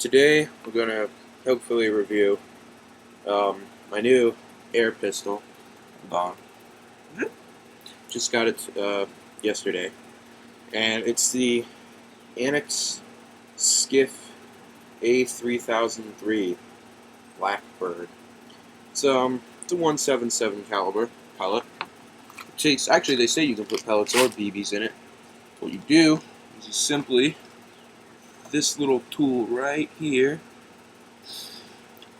Today we're going to hopefully review my new air pistol. Just got it yesterday, and it's the Anics skif a-3003 blackbird. It's a 177 caliber pellet. Actually, they say you can put pellets or BBs in it. What you do is you simply this little tool right here.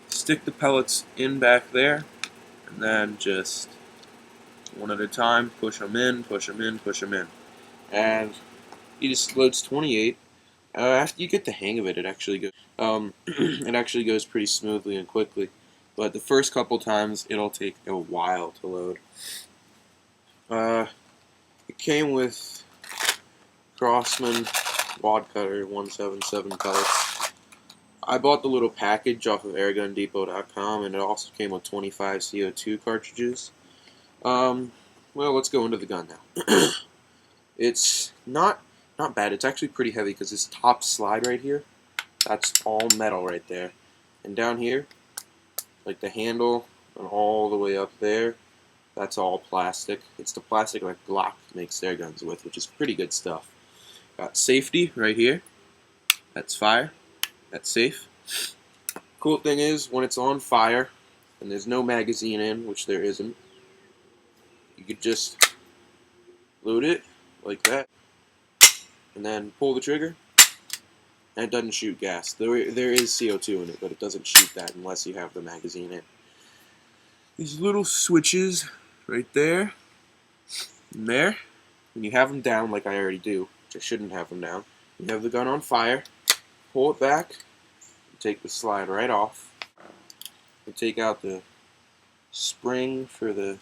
Stick the pellets in back there, and then just one at a time, push them in, push them in, push them in. And he just loads 28. After you get the hang of it, it actually goes. It actually goes pretty smoothly and quickly. But the first couple times, it'll take a while to load. It came with Awsome wad cutter 177 pellets. I bought the little package off of airgundepot.com, and it also came with 25 CO2 cartridges. Well, let's go into the gun now. It's not bad. It's actually pretty heavy because this top slide right here, that's all metal right there. And down here, like the handle and all the way up there, that's all plastic. It's the plastic like Glock makes their guns with, which is pretty good stuff. Got safety right here. That's fire. That's safe. Cool thing is, when it's on fire and there's no magazine in, which there isn't, you could just load it like that and then pull the trigger, and it doesn't shoot gas. There is CO2 in it, but it doesn't shoot that unless you have the magazine in. These little switches right there and there, when you have them down like I already do, which I shouldn't have them down, you have the gun on fire, pull it back, take the slide right off, and take out the spring for the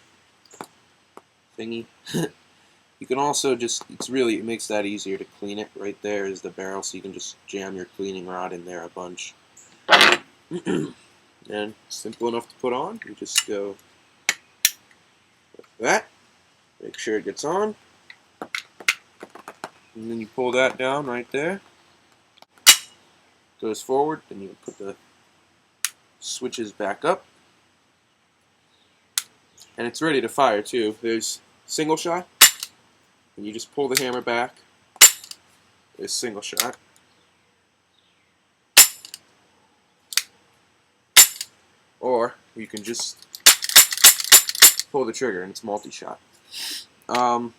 thingy. You can also just, it makes that easier to clean it. Right there is the barrel, so you can just jam your cleaning rod in there a bunch. And simple enough to put on. You just go like that, make sure it gets on, and then you pull that down right there. Goes forward, then you put the switches back up, and it's ready to fire too. There's single shot, and you just pull the hammer back. There's single shot. Or you can just pull the trigger and it's multi-shot. It's a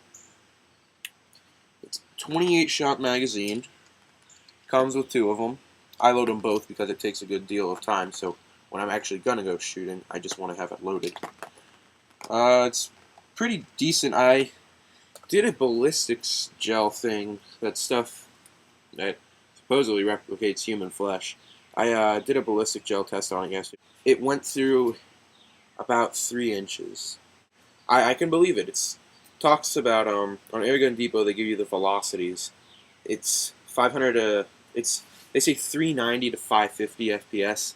28 shot magazine. Comes with 2 of them. I load them both because it takes a good deal of time, so when I'm actually gonna go shooting, I just want to have it loaded. It's pretty decent. I did a ballistics gel thing, that stuff that supposedly replicates human flesh. I did a ballistic gel test on it yesterday. It went through about 3 inches. I can believe it. It talks about on Airgun Depot they give you the velocities. It's 500 to they say 390 to 550 FPS.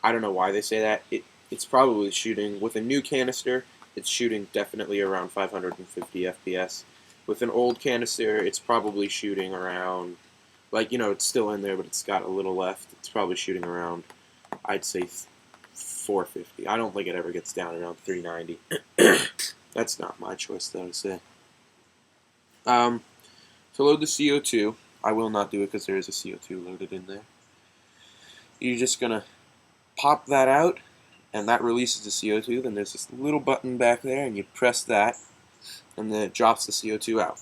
I don't know why they say that. It's probably shooting with a new canister. It's shooting definitely around 550 FPS. With an old canister, it's probably shooting around, like, you know, it's still in there, but it's got a little left. It's probably shooting around, I'd say 450. I don't think it ever gets down around 390. That's not my choice, though, to say. To load the CO2, I will not do it because there is a CO2 loaded in there. You're just going to pop that out, and that releases the CO2. Then there's this little button back there, and you press that, and then it drops the CO2 out.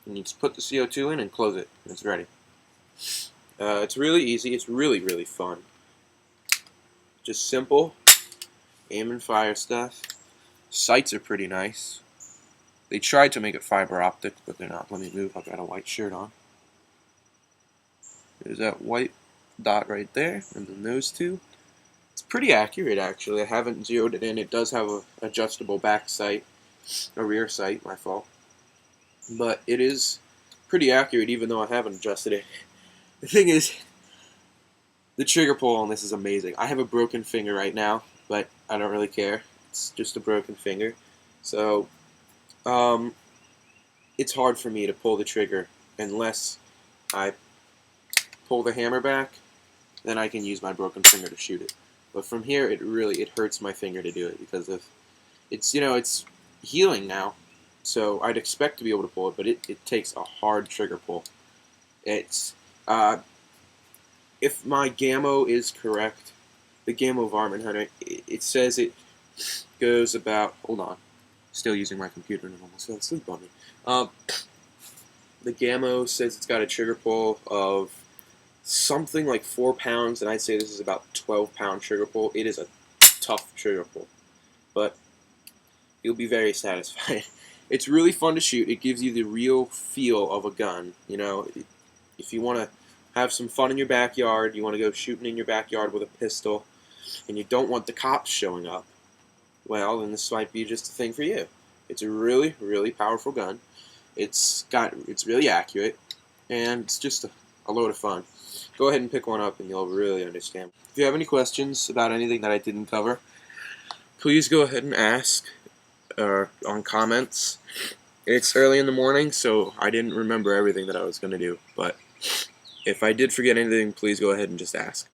And you just put the CO2 in and close it, and it's ready. It's really easy. It's really, really fun. Just simple aim and fire stuff. Sights are pretty nice. They tried to make it fiber optic, but they're not. Let me move. I've got a white shirt on. There's that white dot right there, and then those 2. It's pretty accurate, actually. I haven't zeroed it in. It does have an adjustable back sight, a rear sight, my fault. But it is pretty accurate, even though I haven't adjusted it. The thing is, the trigger pull on this is amazing. I have a broken finger right now, but I don't really care. It's just a broken finger. So, it's hard for me to pull the trigger unless I pull the hammer back then I can use my broken finger to shoot it. But from here, it hurts my finger to do it because of it's healing now, so I'd expect to be able to pull it, but it takes a hard trigger pull. It's if my Gammo is correct, the Gammo Varmint Hunter, it says it goes about. Hold on, still using my computer and almost fell asleep on me. The Gammo says it's got a trigger pull of something like 4 pounds, and I'd say this is about 12-pound trigger pull. It is a tough trigger pull, but you'll be very satisfied. It's really fun to shoot. It gives you the real feel of a gun. You know, if you want to have some fun in your backyard, you want to go shooting in your backyard with a pistol, and you don't want the cops showing up, well, then this might be just a thing for you. It's a really, really powerful gun. It's really accurate, and it's just a load of fun. Go ahead and pick one up, and you'll really understand. If you have any questions about anything that I didn't cover, please go ahead and ask on comments. It's early in the morning, so I didn't remember everything that I was going to do, but if I did forget anything, please go ahead and just ask.